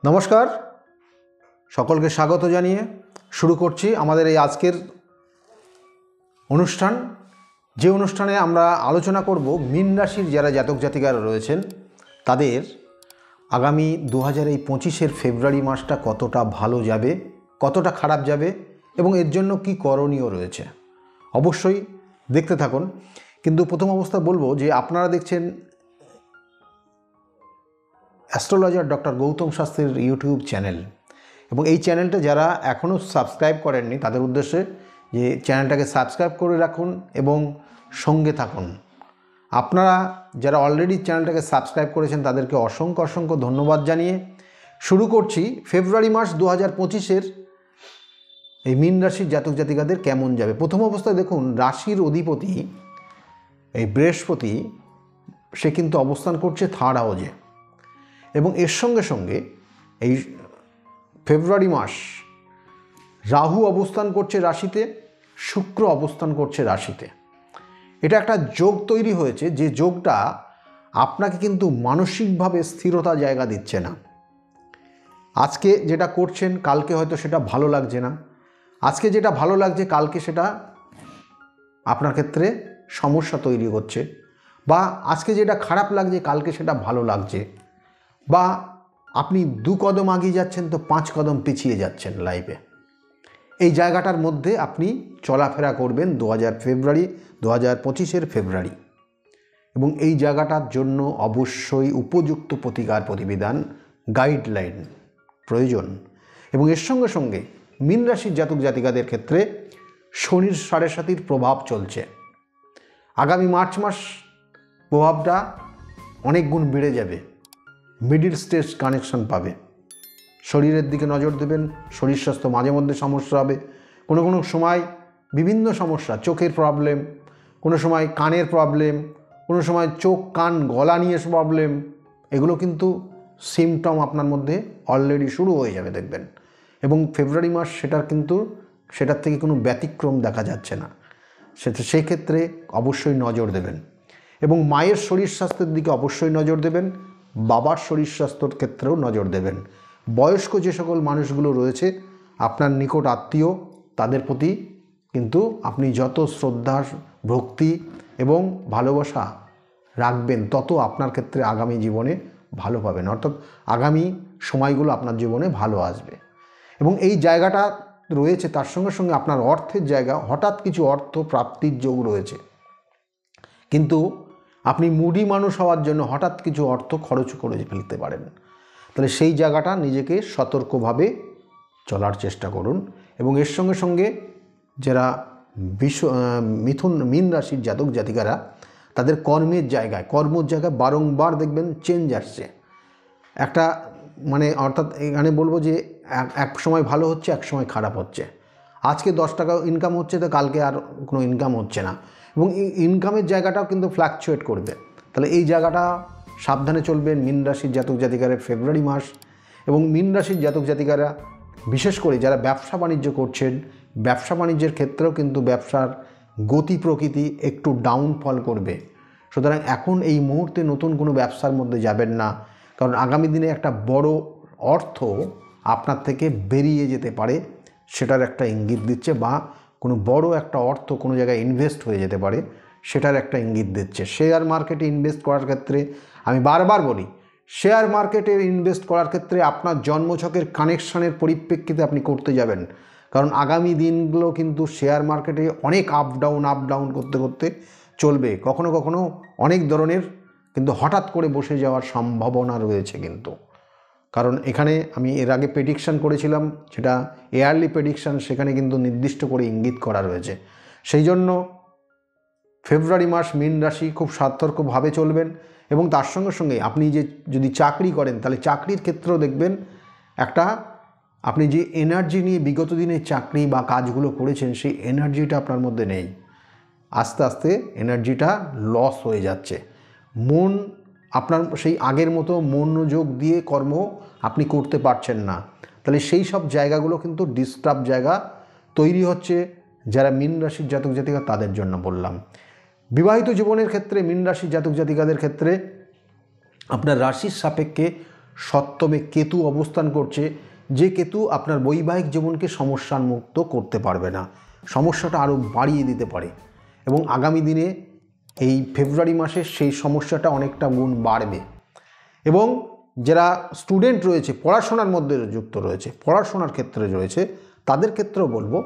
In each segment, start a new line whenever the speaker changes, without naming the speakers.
নমস্কার, সকলকে স্বাগত জানিয়ে শুরু করছি আমাদের এই আজকের অনুষ্ঠান। যে অনুষ্ঠানে আমরা আলোচনা করব মীন রাশির যারা জাতক জাতিকারা রয়েছেন তাদের আগামী 2025 ফেব্রুয়ারি মাসটা কতটা ভালো যাবে, কতটা খারাপ যাবে এবং এর জন্য কি করণীয় রয়েছে। অবশ্যই দেখতে থাকুন। কিন্তু প্রথম অবস্থা বলবো যে আপনারা দেখছেন অ্যাস্ট্রোলজার ডক্টর গৌতম শাস্ত্রীর ইউটিউব চ্যানেল, এবং এই চ্যানেলটা যারা এখনও সাবস্ক্রাইব করেননি তাদের উদ্দেশ্যে যে চ্যানেলটাকে সাবস্ক্রাইব করে রাখুন এবং সঙ্গে থাকুন। আপনারা যারা অলরেডি চ্যানেলটাকে সাবস্ক্রাইব করেছেন তাদেরকে অসংখ্য অসংখ্য ধন্যবাদ জানিয়ে শুরু করছি ফেব্রুয়ারি মাস 2025 এই মীন রাশির জাতক জাতিকাদের কেমন যাবে। প্রথম অবস্থায় দেখুন, রাশির অধিপতি এই বৃহস্পতি সে কিন্তু অবস্থান করছে থার্ড হাউসে, এবং এর সঙ্গে সঙ্গে এই ফেব্রুয়ারি মাস রাহু অবস্থান করছে রাশিতে, শুক্র অবস্থান করছে রাশিতে। এটা একটা যোগ তৈরি হয়েছে, যে যোগটা আপনাকে কিন্তু মানসিকভাবে স্থিরতা জায়গা দিচ্ছে না। আজকে যেটা করছেন কালকে হয়তো সেটা ভালো লাগছে না, আজকে যেটা ভালো লাগছে কালকে সেটা আপনার ক্ষেত্রে সমস্যা তৈরি করছে, বা আজকে যেটা খারাপ লাগছে কালকে সেটা ভালো লাগছে, বা আপনি 2 কদম আগিয়ে যাচ্ছেন তো 5 কদম পিছিয়ে যাচ্ছেন লাইফে। এই জায়গাটার মধ্যে আপনি চলাফেরা করবেন 2025 ফেব্রুয়ারি, এবং এই জায়গাটার জন্য অবশ্যই উপযুক্ত প্রতিকার প্রতিবিধান গাইডলাইন প্রয়োজন। এবং এর সঙ্গে সঙ্গে মীন রাশির জাতক জাতিকাদের ক্ষেত্রে শনির 7.5 প্রভাব চলছে। আগামী মার্চ মাস প্রভাবটা অনেক গুণ বেড়ে যাবে, মিডিল স্টেজ কানেকশন পাবে। শরীরের দিকে নজর দেবেন, শরীর স্বাস্থ্য মাঝে মধ্যে সমস্যা হবে, কোনো কোনো সময় বিভিন্ন সমস্যা, চোখের প্রবলেম, কোনো সময় কানের প্রবলেম, কোনো সময় চোখ কান গলা নিয়ে প্রবলেম, এগুলো কিন্তু সিমটম আপনার মধ্যে অলরেডি শুরু হয়ে যাবে দেখবেন। এবং ফেব্রুয়ারি মাস সেটার থেকে কোনো ব্যতিক্রম দেখা যাচ্ছে না। সেই ক্ষেত্রে অবশ্যই নজর দেবেন, এবং মায়ের শরীর স্বাস্থ্যের দিকে অবশ্যই নজর দেবেন, বাবার শরীর স্বাস্থ্যের ক্ষেত্রেও নজর দেবেন। বয়স্ক যে সকল মানুষগুলো রয়েছে আপনার নিকট আত্মীয়, তাদের প্রতি কিন্তু আপনি যত শ্রদ্ধা ভক্তি এবং ভালোবাসা রাখবেন তত আপনার ক্ষেত্রে আগামী জীবনে ভালো পাবেন, অর্থাৎ আগামী সময়গুলো আপনার জীবনে ভালো আসবে। এবং এই জায়গাটা রয়েছে, তার সঙ্গে সঙ্গে আপনার অর্থের জায়গা, হঠাৎ কিছু অর্থ প্রাপ্তির যোগ রয়েছে, কিন্তু আপনি মুডি মানুষ হওয়ার জন্য হঠাৎ কিছু অর্থ খরচ করে ফেলতে পারেন। তাহলে সেই জায়গাটা নিজেকে সতর্কভাবে চলার চেষ্টা করুন। এবং এর সঙ্গে সঙ্গে যারা মীন রাশির জাতক জাতিকারা, তাদের কর্মের জায়গায় বারংবার দেখবেন চেঞ্জ আসছে। একটা অর্থাৎ এখানে বলবো যে এক সময় ভালো হচ্ছে, এক সময় খারাপ হচ্ছে। আজকে 10 টাকা ইনকাম হচ্ছে তো কালকে আর কোনো ইনকাম হচ্ছে না, এবং এই ইনকামের জায়গাটাও কিন্তু ফ্ল্যাকচুয়েট করবে। তাহলে এই জায়গাটা সাবধানে চলবেন মীন রাশির জাতক জাতিকারা ফেব্রুয়ারি মাস। এবং মীন রাশির জাতক জাতিকারা বিশেষ করে যারা ব্যবসা বাণিজ্য করছেন, ব্যবসা বাণিজ্যের ক্ষেত্রেও কিন্তু ব্যবসার গতি প্রকৃতি একটু ডাউনফল করবে। সুতরাং এখন এই মুহূর্তে নতুন কোনো ব্যবসার মধ্যে যাবেন না, কারণ আগামী দিনে একটা বড় অর্থ আপনার থেকে বেরিয়ে যেতে পারে, সেটার একটা ইঙ্গিত দিচ্ছে, বা কোনো বড় একটা অর্থ কোনো জায়গায় ইনভেস্ট হয়ে যেতে পারে, সেটার একটা ইঙ্গিত দিচ্ছে। শেয়ার মার্কেটে ইনভেস্ট করার ক্ষেত্রে আমি বারবার বলি, শেয়ার মার্কেটে ইনভেস্ট করার ক্ষেত্রে আপনার জন্মছকের কানেকশানের পরিপ্রেক্ষিতে আপনি করতে যাবেন, কারণ আগামী দিনগুলো কিন্তু শেয়ার মার্কেটে অনেক আপ ডাউন করতে করতে চলবে। কখনো কখনো অনেক ধরনের কিন্তু হঠাৎ করে বসে যাওয়ার সম্ভাবনা রয়েছে কিন্তু, কারণ এখানে আমি এর আগে প্রেডিকশান করেছিলাম, সেটা ইয়ারলি প্রেডিকশান, সেখানে কিন্তু নির্দিষ্ট করে ইঙ্গিত করা রয়েছে। সেই জন্য ফেব্রুয়ারি মাস মীন রাশি খুব সতর্কভাবে চলবেন। এবং তার সঙ্গে সঙ্গে আপনি যদি চাকরি করেন, তাহলে চাকরির ক্ষেত্রেও দেখবেন একটা আপনি যে এনার্জি নিয়ে বিগত দিনে চাকরি বা কাজগুলো করেছেন, সেই এনার্জিটা আপনার মধ্যে নেই। আস্তে আস্তে এনার্জিটা লস হয়ে যাচ্ছে, মন আপনার সেই আগের মতো মনোযোগ দিয়ে কর্ম আপনি করতে পারছেন না। তাহলে সেই সব জায়গাগুলো কিন্তু ডিস্টার্ব জায়গা তৈরি হচ্ছে যারা মীন রাশির জাতক জাতিকা তাদের জন্য বললাম। বিবাহিত জীবনের ক্ষেত্রে মীন রাশির জাতক জাতিকাদের ক্ষেত্রে আপনার রাশির সাপেক্ষে সপ্তমে কেতু অবস্থান করছে, যে কেতু আপনার বৈবাহিক জীবনকে সমস্যার মুক্ত করতে পারবে না, সমস্যাটা আরও বাড়িয়ে দিতে পারে। এবং আগামী দিনে এই ফেব্রুয়ারি মাসে সেই সমস্যাটা অনেকটা গুণ বাড়বে। এবং যারা স্টুডেন্ট রয়েছে, পড়াশোনার মধ্যে যুক্ত রয়েছে, পড়াশোনার ক্ষেত্রে রয়েছে, তাদের ক্ষেত্রেও বলবো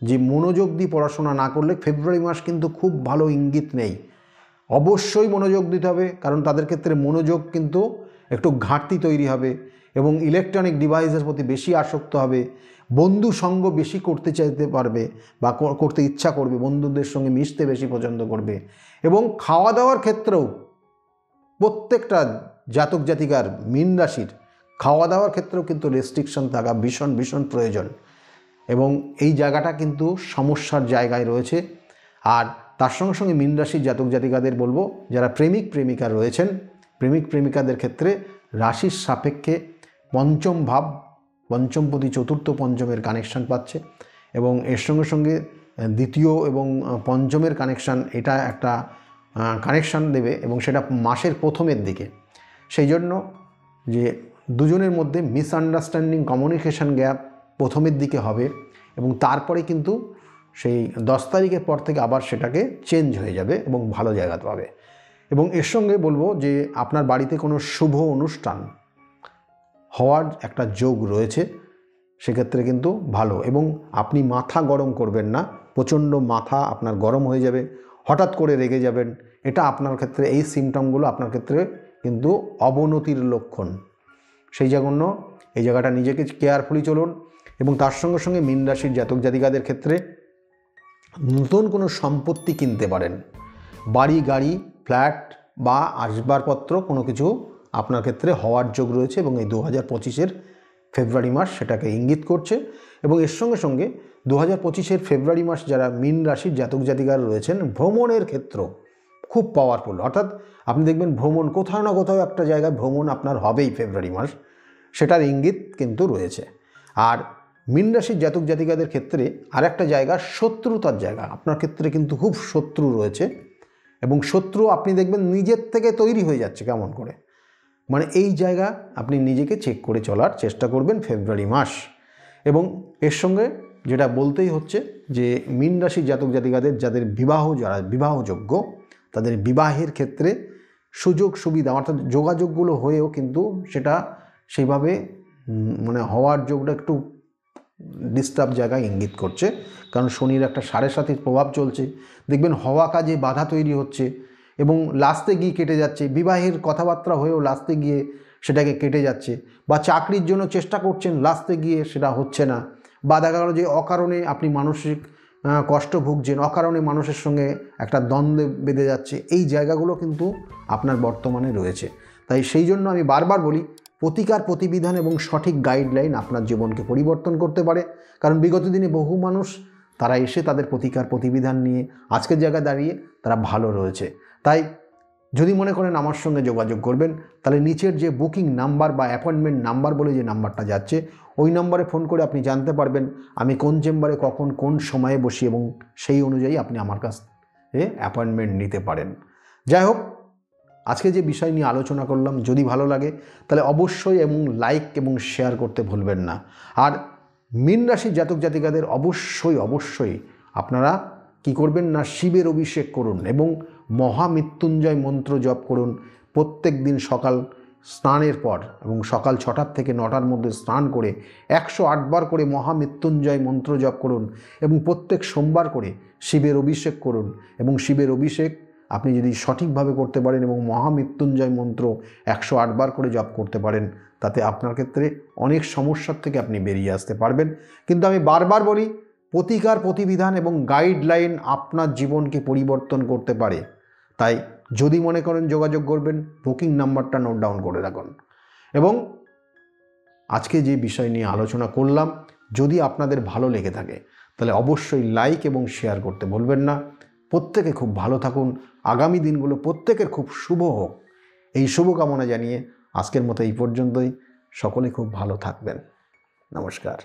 যে মনোযোগ দিয়ে পড়াশোনা না করলে ফেব্রুয়ারি মাস কিন্তু খুব ভালো ইঙ্গিত নেই। অবশ্যই মনোযোগ দিতে হবে, কারণ তাদের ক্ষেত্রে মনোযোগ কিন্তু একটু ঘাটতি তৈরি হবে এবং ইলেকট্রনিক ডিভাইসের প্রতি বেশি আসক্ত হবে, বন্ধু সঙ্গ বেশি করতে চাইতে পারবে বা করতে ইচ্ছা করবে, বন্ধুদের সঙ্গে মিশতে বেশি পছন্দ করবে। এবং খাওয়া দাওয়ার ক্ষেত্রেও প্রত্যেকটা জাতক জাতিকার মীন রাশির খাওয়া দাওয়ার ক্ষেত্রেও কিন্তু রেস্ট্রিকশন থাকা ভীষণ ভীষণ প্রয়োজন। এবং এই জায়গাটা কিন্তু সমস্যার জায়গায় রয়েছে। আর তার সঙ্গে সঙ্গে মীন রাশির জাতক জাতিকাদের বলবো, যারা প্রেমিক প্রেমিকা রয়েছেন, প্রেমিক প্রেমিকাদের ক্ষেত্রে রাশির সাপেক্ষে পঞ্চম ভাব, পঞ্চমপতি চতুর্থ পঞ্চমের কানেকশান পাচ্ছে এবং এর সঙ্গে সঙ্গে দ্বিতীয় এবং পঞ্চমের কানেকশান, এটা একটা কানেকশান দেবে এবং সেটা মাসের প্রথমের দিকে। সেই জন্য যে দুজনের মধ্যে মিসআন্ডারস্ট্যান্ডিং, কমিউনিকেশান গ্যাপ প্রথমের দিকে হবে এবং তারপরে কিন্তু সেই 10 তারিখের পর থেকে আবার সেটাকে চেঞ্জ হয়ে যাবে এবং ভালো জায়গা পাবে। এবং এর সঙ্গে বলবো যে আপনার বাড়িতে কোনো শুভ অনুষ্ঠান হওয়ার একটা যোগ রয়েছে, সেক্ষেত্রে কিন্তু ভালো। এবং আপনি মাথা গরম করবেন না, প্রচণ্ড মাথা আপনার গরম হয়ে যাবে, হঠাৎ করে রেগে যাবেন, এটা আপনার ক্ষেত্রে, এই সিমটমগুলো আপনার ক্ষেত্রে কিন্তু অবনতির লক্ষণ। সেই জন্য এই জায়গাটা নিজেকে কেয়ারফুলি চলুন। এবং তার সঙ্গে সঙ্গে মীন রাশির জাতক জাতিকাদের ক্ষেত্রে নতুন কোনো সম্পত্তি কিনতে পারেন, বাড়ি গাড়ি ফ্ল্যাট বা আসবাবপত্র কোনো কিছু আপনার ক্ষেত্রে হওয়ার যোগ রয়েছে এবং এই 2025-এর ফেব্রুয়ারি মাস সেটাকে ইঙ্গিত করছে। এবং এর সঙ্গে সঙ্গে 2025-এর ফেব্রুয়ারি মাস যারা মীন রাশির জাতক জাতিকারা রয়েছেন, ভ্রমণের ক্ষেত্র খুব পাওয়ারফুল। অর্থাৎ আপনি দেখবেন ভ্রমণ, কোথাও না কোথাও একটা জায়গায় ভ্রমণ আপনার হবেই ফেব্রুয়ারি মাস, সেটার ইঙ্গিত কিন্তু রয়েছে। আর মীন রাশির জাতক জাতিকাদের ক্ষেত্রে আরেকটা জায়গা, শত্রুতার জায়গা। আপনার ক্ষেত্রে কিন্তু খুব শত্রু রয়েছে এবং শত্রু আপনি দেখবেন নিজের থেকে তৈরি হয়ে যাচ্ছে কেমন করে, মানে এই জায়গা আপনি নিজেকে চেক করে চলার চেষ্টা করবেন ফেব্রুয়ারি মাস। এবং এর সঙ্গে যেটা বলতেই হচ্ছে যে মীন রাশির জাতক জাতিকাদের যাদের যারা বিবাহযোগ্য, তাদের বিবাহের ক্ষেত্রে সুযোগ সুবিধা অর্থাৎ যোগাযোগগুলো হয়েও কিন্তু সেটা সেইভাবে মানে হওয়ার যোগটা একটু ডিস্টার্ব জায়গায় ইঙ্গিত করছে, কারণ শনির একটা 7.5 প্রভাব চলছে। দেখবেন হওয়া কাজে বাধা তৈরি হচ্ছে এবং লাস্টে গিয়ে কেটে যাচ্ছে, বিবাহের কথাবার্তা হয়েও লাস্টে গিয়ে সেটাকে কেটে যাচ্ছে, বা চাকরির জন্য চেষ্টা করছেন, লাস্টে গিয়ে সেটা হচ্ছে না, বা দেখা গেল যে অকারণে আপনি মানসিক কষ্ট ভুগছেন, অকারণে মানুষের সঙ্গে একটা দ্বন্দ্বে বেঁধে যাচ্ছে। এই জায়গাগুলো কিন্তু আপনার বর্তমানে রয়েছে। তাই সেই জন্য আমি বারবার বলি, প্রতিকার প্রতিবিধান এবং সঠিক গাইডলাইন আপনার জীবনকে পরিবর্তন করতে পারে। কারণ বিগত দিনে বহু মানুষ তারা এসে তাদের প্রতিকার প্রতিবিধান নিয়ে আজকের জায়গায় দাঁড়িয়ে তারা ভালো রয়েছে। তাই যদি মনে করেন আমার সঙ্গে যোগাযোগ করবেন, তাহলে নিচের যে বুকিং নাম্বার বা অ্যাপয়েন্টমেন্ট নাম্বার বলে যে নাম্বারটা যাচ্ছে, ওই নাম্বারে ফোন করে আপনি জানতে পারবেন আমি কোন চেম্বারে কখন কোন সময়ে বসি এবং সেই অনুযায়ী আপনি আমার কাছ থেকে অ্যাপয়েন্টমেন্ট নিতে পারেন। যাই হোক, আজকে যে বিষয় নিয়ে আলোচনা করলাম যদি ভালো লাগে তাহলে অবশ্যই এবং লাইক এবং শেয়ার করতে ভুলবেন না। আর মীন রাশির জাতক জাতিকাদের অবশ্যই আপনারা কি করবেন না, শিবের অভিষেক করুন এবং মহামৃত্যুঞ্জয় মন্ত্র জপ করুন প্রত্যেক দিন সকাল স্নানের পর, এবং সকাল 6টা থেকে 9টার মধ্যে স্নান করে 108 বার করে মহামৃত্যুঞ্জয় মন্ত্র জপ করুন এবং প্রত্যেক সোমবার করে শিবের অভিষেক করুন। এবং শিবের অভিষেক আপনি যদি সঠিকভাবে করতে পারেন এবং মহামৃত্যুঞ্জয় মন্ত্র 108 বার করে জপ করতে পারেন, তাতে আপনার ক্ষেত্রে অনেক সমস্যার থেকে আপনি বেরিয়ে আসতে পারবেন। কিন্তু আমি বারবার বলি, প্রতিকার প্রতিবিধান এবং গাইডলাইন আপনার জীবনকে পরিবর্তন করতে পারে। তাই যদি মনে করেন যোগাযোগ করবেন, বুকিং নাম্বারটা নোট ডাউন করে রাখুন। এবং আজকে যে বিষয় নিয়ে আলোচনা করলাম যদি আপনাদের ভালো লেগে থাকে তাহলে অবশ্যই লাইক এবং শেয়ার করতে ভুলবেন না। প্রত্যেকে খুব ভালো থাকুন, আগামী দিনগুলো প্রত্যেকের খুব শুভ হোক, এই শুভকামনা জানিয়ে আজকের মতো এই পর্যন্তই। সকলে খুব ভালো থাকবেন। নমস্কার।